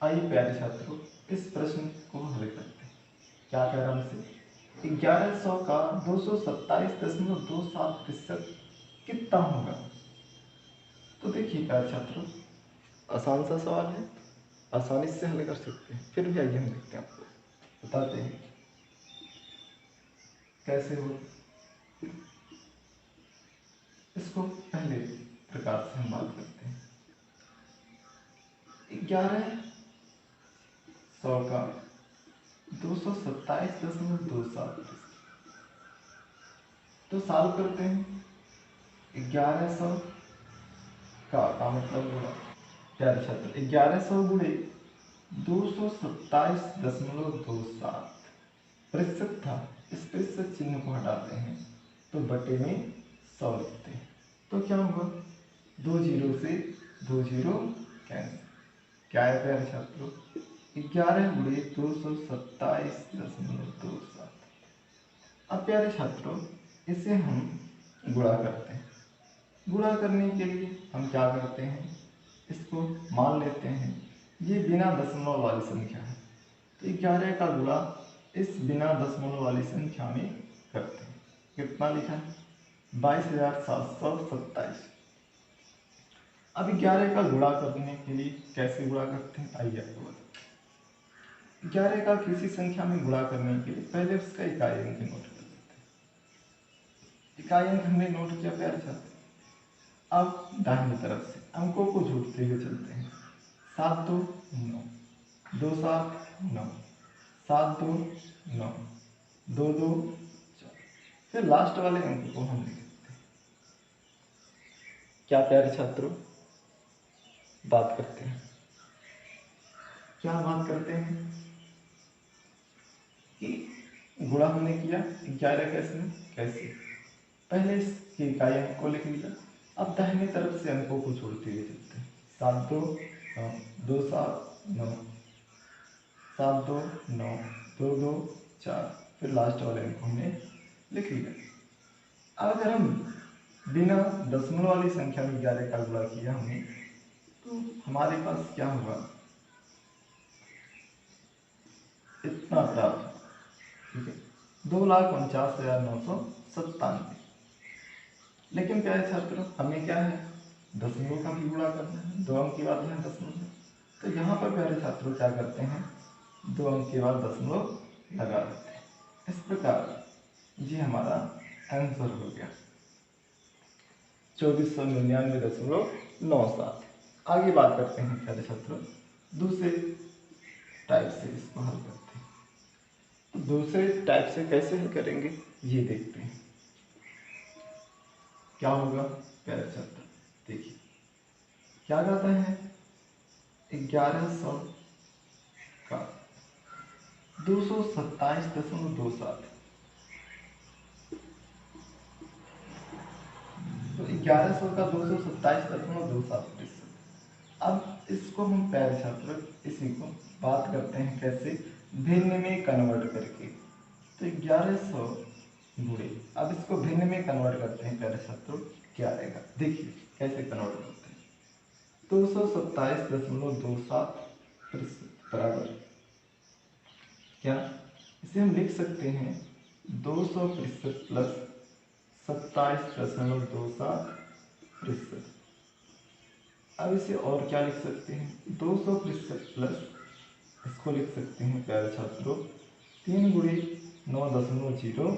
आइए प्यारे छात्रों, इस प्रश्न को हल करते हैं। क्या कह रहा हमसे, 1100 का 227.27% कितना होगा। तो देखिए प्यारे छात्रों, आसान सा सवाल है, आसानी से हल कर सकते हैं। फिर भी आइए हम देखते हैं, आपको बताते हैं कैसे हो। इसको पहले प्रकार से हम बात करते हैं। 1100 का 227.27, तो सॉल्व करते हैं। 1100 का मतलब गुणा, प्यारे छात्र 1100 गुणे 227.27 प्रतिशत था। इस प्रतिशत चिन्ह को हटाते हैं तो बटे में 100 लिखते हैं। तो क्या होगा, 2 जीरो से 2 जीरो कैंसिल। क्या है प्यारे छात्रों, 11 गुणे 227.27। अब प्यारे छात्रों, इसे हम गुणा करते हैं। गुणा करने के लिए हम क्या करते हैं, इसको मान लेते हैं ये बिना दशमलव वाली संख्या है। तो 11 का गुणा इस बिना दशमलव वाली संख्या में करते हैं। कितना लिखा है, 22,727। अब 11 का गुणा करने के लिए कैसे गुणा करते हैं, आइए आपको बताते हैं। 11 का किसी संख्या में गुणा करने के लिए पहले उसका इकाई अंक नोट कर लेते हैं। इकाई अंक हमने नोट किया प्यारे छात्र। अब दाहिनी तरफ से अंकों को जोड़ते हुए चलते हैं। 7 2 9, 2 7 9, 7 2 9, 2 2 4। फिर लास्ट वाले अंक को हम लिखते हैं। क्या प्यारे छात्रों, बात करते हैं। क्या बात करते हैं कि गुणा हमने किया 11 कैसे कैसे, पहले इसके इकाई अंक को लिख लिया। अब दाहिनी तरफ से अंकों को जोड़ते हुए चलते हैं। 7 2 9, 2 7 9, 7 2 9, 2 2 4। फिर लास्ट वाले अंक हमने लिख लिया। अब अगर हम बिना दशमलव वाली संख्या में 11 का गुणा किया हमने, तो हमारे पास क्या होगा, इतना प्राप्त, ठीक है, 2,49,997। लेकिन प्यारे छात्रों, हमें क्या है, दशमलव का भी गुणा करना है, 2 अंक के बाद है दशमलव। तो यहाँ पर प्यारे छात्रों क्या करते हैं, 2 अंक के बाद दशमलव लगा देते हैं। इस प्रकार ये हमारा आंसर हो गया 2499.97। आगे बात करते हैं प्यारे छात्रों, दूसरे टाइप से इसको हल करते हैं। तो दूसरे टाइप से कैसे हल करेंगे, ये देखते हैं। क्या होगा प्यारे छात्र, देखिए क्या कहता है, 1100 का 227.27, तो 1100 का 227.27%। अब इसको हम प्यारे छात्र इसी को बात करते हैं कैसे, भिन्न में कन्वर्ट करके। तो 1100 गुणे, अब इसको भिन्न में कन्वर्ट करते हैं प्यारे छात्रों, क्या आएगा, देखिए कैसे कन्वर्ट करते हैं। 227.27 बराबर क्या, इसे हम लिख सकते हैं 200% प्लस 27.27%। अब इसे और क्या लिख सकते हैं, 200% प्लस, इसको लिख सकते हैं प्यारे छात्रों 3 गुणे 9.09।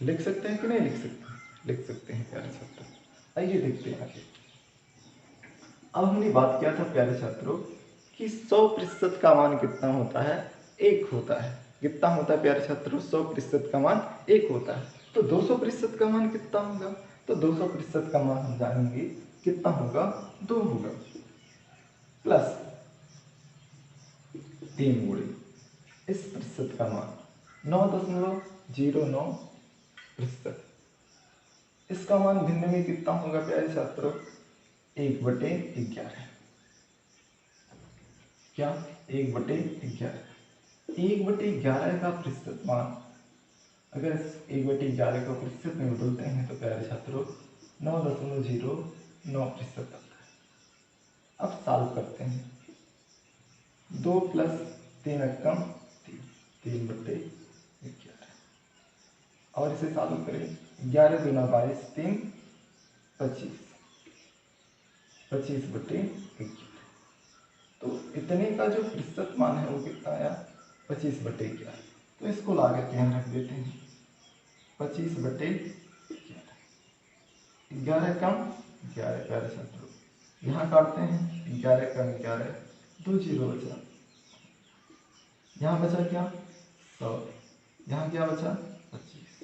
लिख सकते हैं कि नहीं लिख सकते, लिख सकते हैं प्यारे छात्रों। आइए देखते हैं आगे। अब हमने बात किया था प्यारे छात्रों कि 100% का मान कितना होता है, 1 होता है। कितना होता है प्यारे छात्रों, 100% का मान 1 होता है। तो 200% का मान कितना होगा, तो 200% का मान हम जानेंगे कितना होगा, 2 होगा, प्लस 3 गुणे इस प्रतिशत का मान 9.09%। इसका मान भिन्न में कितना होगा प्यारे छात्रों, 1/11। क्या, 1/11। 1/11 का प्रतिशत मान, अगर 1/11 को प्रतिशत में बदलते हैं तो प्यारे छात्रों 9.09% आता है। अब सॉल्व करते हैं। 2 + 3 एकम 3/11 और इसे सॉल्व करें। 11 दूना 22, 3 25, 25/11। तो इतने का जो प्रतिशत मान है वो कितना आया? 25/11। तो इसको ला करके यहाँ रख देते हैं। 25/11, 11 कम 11 प्यारे छात्रों, यहाँ काटते हैं। 11 कम 11, 2 जीरो बचा। यहाँ बचा क्या? 100। यहाँ क्या बचा? 25।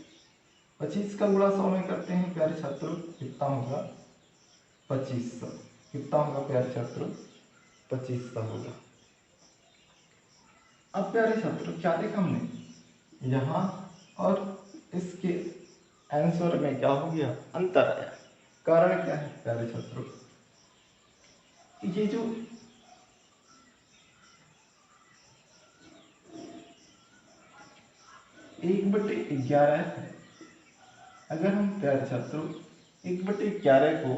25 का गुणा 100 में करते हैं प्यारे छात्रों, कितना होगा? 2500। कितना होगा प्यारे छात्रों? 2500 होगा। अब प्यारे छात्रों क्या देखा हमने? यहाँ और इसके आंसर में क्या हो गया? अंतर आया। कारण क्या है प्यारे छात्रों? ये जो 1/11 है, अगर हम प्यारे छात्रों 1/11 को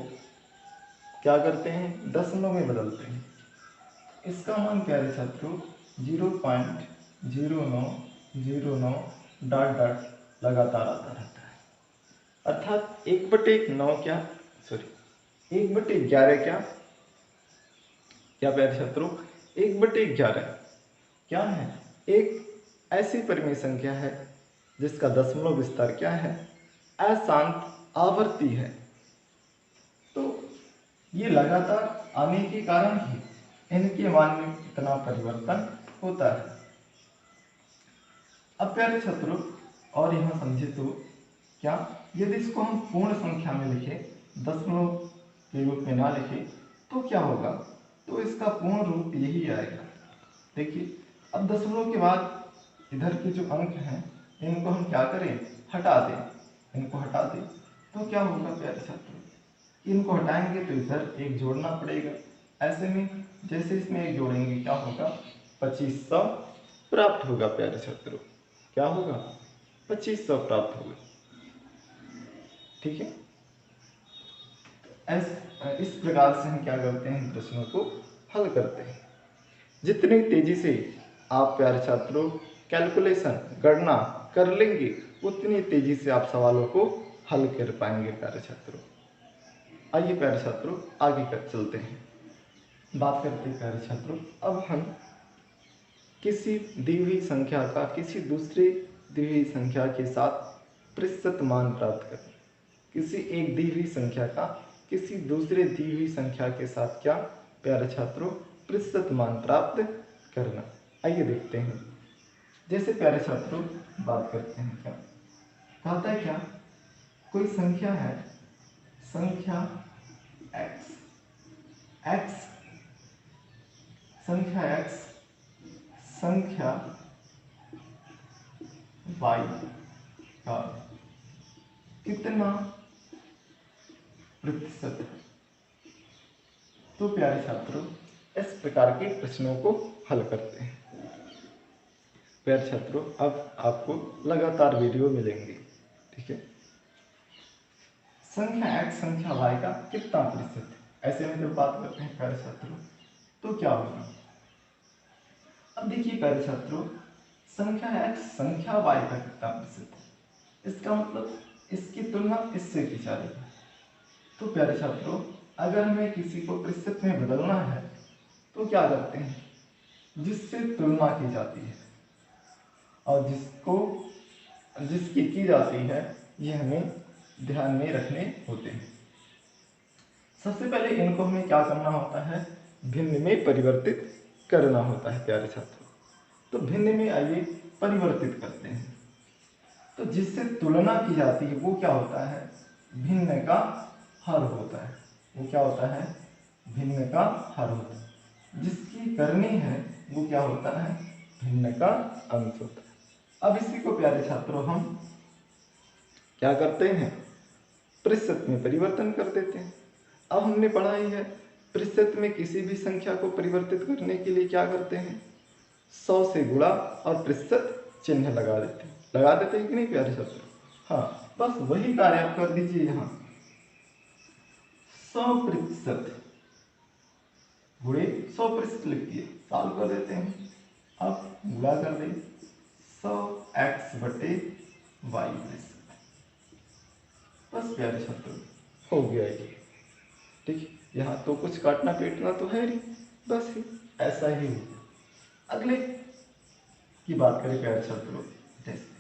क्या करते हैं? दशमलव में बदलते हैं। इसका मान प्यारे छात्रों 0.0909 डॉट डॉट लगातार आता रहता है। अर्थात 1/9 क्या? सॉरी 1/11 क्या? क्या प्यारे छात्रों? 1/11 क्या है? एक ऐसी परिमेय संख्या है जिसका दशमलव विस्तार क्या है? अशांत आवर्ती है। तो ये लगातार आने के कारण ही इनके मान में इतना परिवर्तन होता है। अब प्यारे छात्रों और यहाँ समझे तो क्या, यदि इसको हम पूर्ण संख्या में लिखें, दशमलव के रूप में ना लिखें, तो क्या होगा? तो इसका पूर्ण रूप यही आएगा। देखिए, अब दशमलव के बाद इधर के जो अंक हैं इनको हम क्या करें? हटा दें। इनको हटा दें तो क्या होगा प्यारे छात्रों? इनको हटाएंगे तो इधर एक जोड़ना पड़ेगा। ऐसे में जैसे इसमें एक जोड़ेंगे क्या होगा? 2500 प्राप्त होगा प्यारे छात्रों। क्या होगा? 2500 प्राप्त होगा। ठीक है। इस प्रकार से हम क्या करते हैं? प्रश्नों को हल करते हैं। जितनी तेजी से आप प्यारे छात्रों कैलकुलेशन गणना कर लेंगे, उतनी तेजी से आप सवालों को हल कर पाएंगे प्यारे छात्रों। आइए प्यारे छात्रों आगे कर चलते हैं। बात करते हैं प्यारे छात्रों, अब हम किसी दी हुई संख्या का किसी दूसरे दी हुई संख्या के साथ प्रतिशत मान प्राप्त करें। किसी एक दी हुई संख्या का किसी दूसरे दी हुई संख्या के साथ क्या प्यारे छात्रों? प्रतिशत मान प्राप्त करना। आइए देखते हैं। जैसे प्यारे छात्रों बात करते हैं, क्या कहता है? क्या कोई संख्या है, संख्या x, संख्या x संख्या y का कितना प्रतिशत है? तो प्यारे छात्रों इस प्रकार के प्रश्नों को हल करते हैं। प्यारे छात्रों अब आपको लगातार वीडियो मिलेंगे। ठीक है। संख्या x संख्या y का कितना प्रतिशत है? ऐसे में जब बात करते हैं प्यारे छात्रों तो क्या होगा? अब देखिए प्यारे छात्रों, संख्या x संख्या y का कितना प्रतिशत है, इसका मतलब इसकी तुलना इससे की जा रही है। तो प्यारे छात्रों अगर हमें किसी को प्रतिशत में बदलना है तो क्या करते हैं? जिससे तुलना की जाती है और जिसकी की जाती है ये हमें ध्यान में रखने होते हैं। सबसे पहले इनको हमें क्या करना होता है? भिन्न में परिवर्तित करना होता है प्यारे छात्रों। तो भिन्न में आइए परिवर्तित करते हैं। तो जिससे तुलना की जाती है वो क्या होता है? भिन्न का हर होता है। वो क्या होता है? भिन्न का हर होता है। जिसकी करनी है वो क्या होता है? भिन्न का अंश होता है। अब इसी को प्यारे छात्रों हम क्या करते हैं? प्रतिशत में परिवर्तन कर देते हैं। अब हमने पढ़ा ही है प्रतिशत में किसी भी संख्या को परिवर्तित करने के लिए क्या करते हैं? 100 से गुणा और प्रतिशत चिन्ह लगा देते हैं कि नहीं प्यारे छात्रों? हाँ, बस वही कार्य आप कर दीजिए। यहाँ 100% गुणे 100% लिख दिए, सॉल्व कर देते हैं। अब गुणा कर दें 100x बटे वाई, बस प्यारे छात्रों हो गया ये। ठीक, यहाँ तो कुछ काटना पीटना तो है नहीं, बस ऐसा ही हो। अगले की बात करें प्यारे छात्रों, जैसे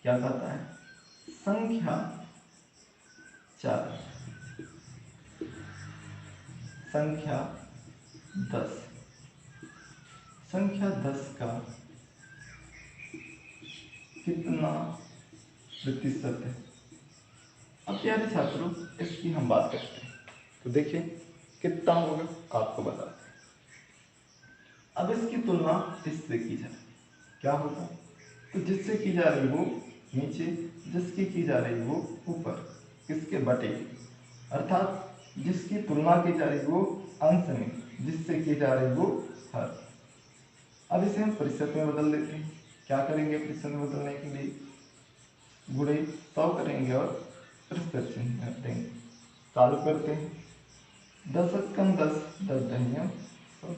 क्या कहता है, संख्या 4, संख्या 10, संख्या 10 का कितना प्रतिशत है। अब प्यारे छात्रों इसकी हम बात करते हैं, तो देखिए कितना होगा आपको बताते हैं। अब इसकी तुलना किससे की जाए, क्या होगा, तो जिससे की जा रही वो नीचे, जिसकी की जा रही वो ऊपर, किसके बटे, अर्थात जिसकी तुलना की जा रही वो अंश में, जिससे की जा रही वो हर। अब इसे हम प्रतिशत में बदल देते हैं। क्या करेंगे प्रतिशत में बदलने के लिए, गुणे 100 करेंगे और प्रतिशत चिन्ह देंगे। चालू करते हैं, 10 कम 10, 10 दहिया 100।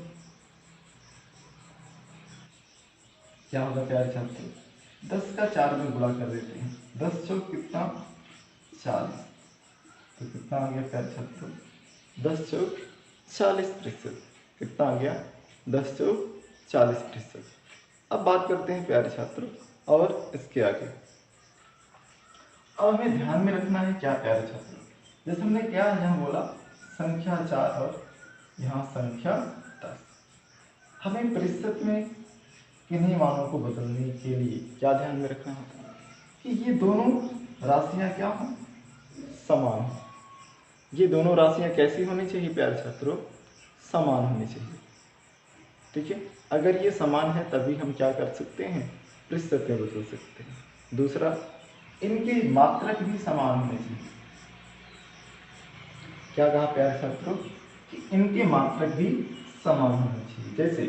क्या होगा प्यारे छात्रों, 10 का 4 में गुणा कर देते हैं, 10 चौक कितना 40, तो कितना आ गया प्यारे छात्रों, 10 चौक 40%, कितना आ गया 10 चौक 40%। अब बात करते हैं प्यारे छात्रों और इसके आगे। अब हमें ध्यान में रखना है क्या प्यारे छात्रों, जैसे हमने क्या यहाँ बोला संख्या 4 और यहाँ संख्या 10, हमें प्रतिशत में किन्हीं मानों को बदलने के लिए क्या ध्यान में रखना होता है कि ये दोनों राशियां क्या हों, समान हो। ये दोनों राशियां कैसी होनी चाहिए प्यारे छात्रों, समान होनी चाहिए। ठीक है, अगर ये समान है तभी हम क्या कर सकते हैं, प्रतिशत में बदल सकते हैं। दूसरा, इनके मात्रक भी समान होने चाहिए। क्या कहा प्यारे छात्रों कि इनके मात्रक भी समान होने चाहिए। जैसे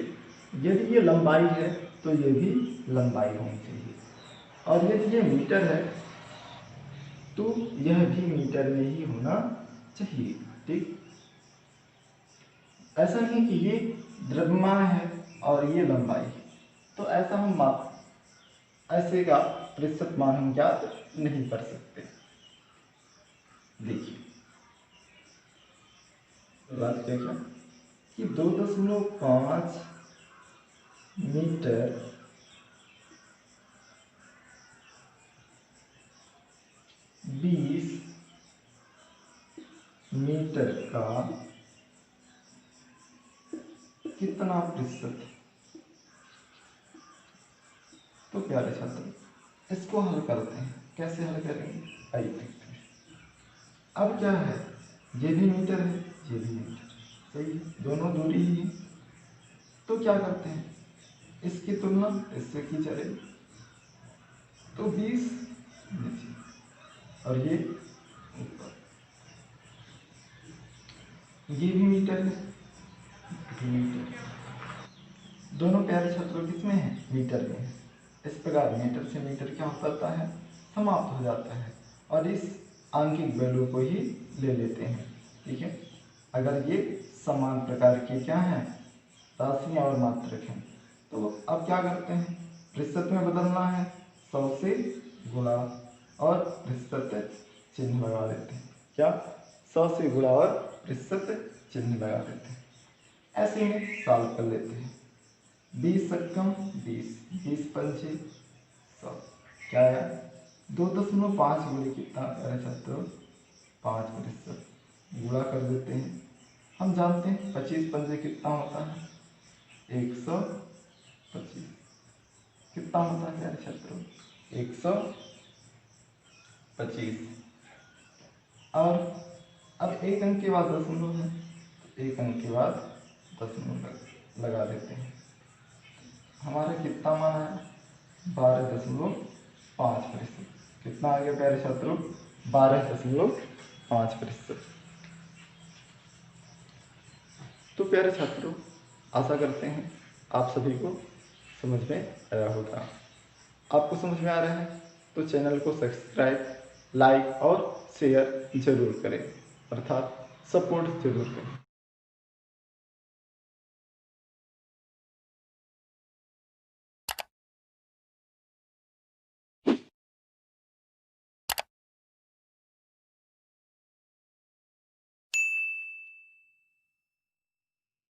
यदि ये लंबाई है तो ये भी लंबाई होनी चाहिए, और यदि ये मीटर है तो यह भी मीटर में ही होना चाहिए। ठीक, ऐसा नहीं कि ये द्रव्यमान है और ये लंबाई है, तो ऐसा हम ऐसे का प्रतिशत मान हम ज्ञात नहीं कर सकते। देखिए बात क्या क्या कि 2.5 मीटर 20 मीटर का कितना प्रतिशत। तो प्यारे छात्र इसको हल करते हैं, कैसे हल करेंगे आइए देखते हैं। अब क्या है, ये भी मीटर है, ये भी मीटर, सही है, दोनों दूरी ही है। तो क्या करते हैं, इसकी तुलना इससे की जाएगी, तो 20 नीचे और ये ऊपर, ये भी मीटर है, मीटर, दोनों प्यारे छात्रों किसमें है, मीटर में है। इस प्रकार मीटर से मीटर क्या होता है, समाप्त हो जाता है, और इस आंकिक वैल्यू को ही ले लेते हैं। ठीक है, अगर ये समान प्रकार के क्या हैं, राशियां और मात्रक हैं, तो अब क्या करते हैं, प्रतिशत में बदलना है, 100 से गुणा और प्रतिशत चिन्ह लगा देते हैं। क्या, 100 से गुणा और प्रतिशत चिन्ह लगा देते हैं। ऐसे में सॉल्व कर लेते हैं, 20 कम 20, 20 पंचे 100, क्या आया 2.5 गुणे कितना प्यारे छात्रों 5%, गुणा कर देते हैं। हम जानते हैं 25 पंजे कितना होता है 125, कितना होता है प्यारे छात्रों 125। और अब एक अंक के बाद दशमलव है, एक अंक के बाद दशमलव लगा देते हैं। हमारा कितना मान है 12.5%, कितना आ गया प्यारे छात्रों 12.5%। तो प्यारे छात्रों आशा करते हैं आप सभी को समझ में आया होगा। आपको समझ में आ रहा है तो चैनल को सब्सक्राइब, लाइक और शेयर जरूर करें, अर्थात सपोर्ट जरूर करें।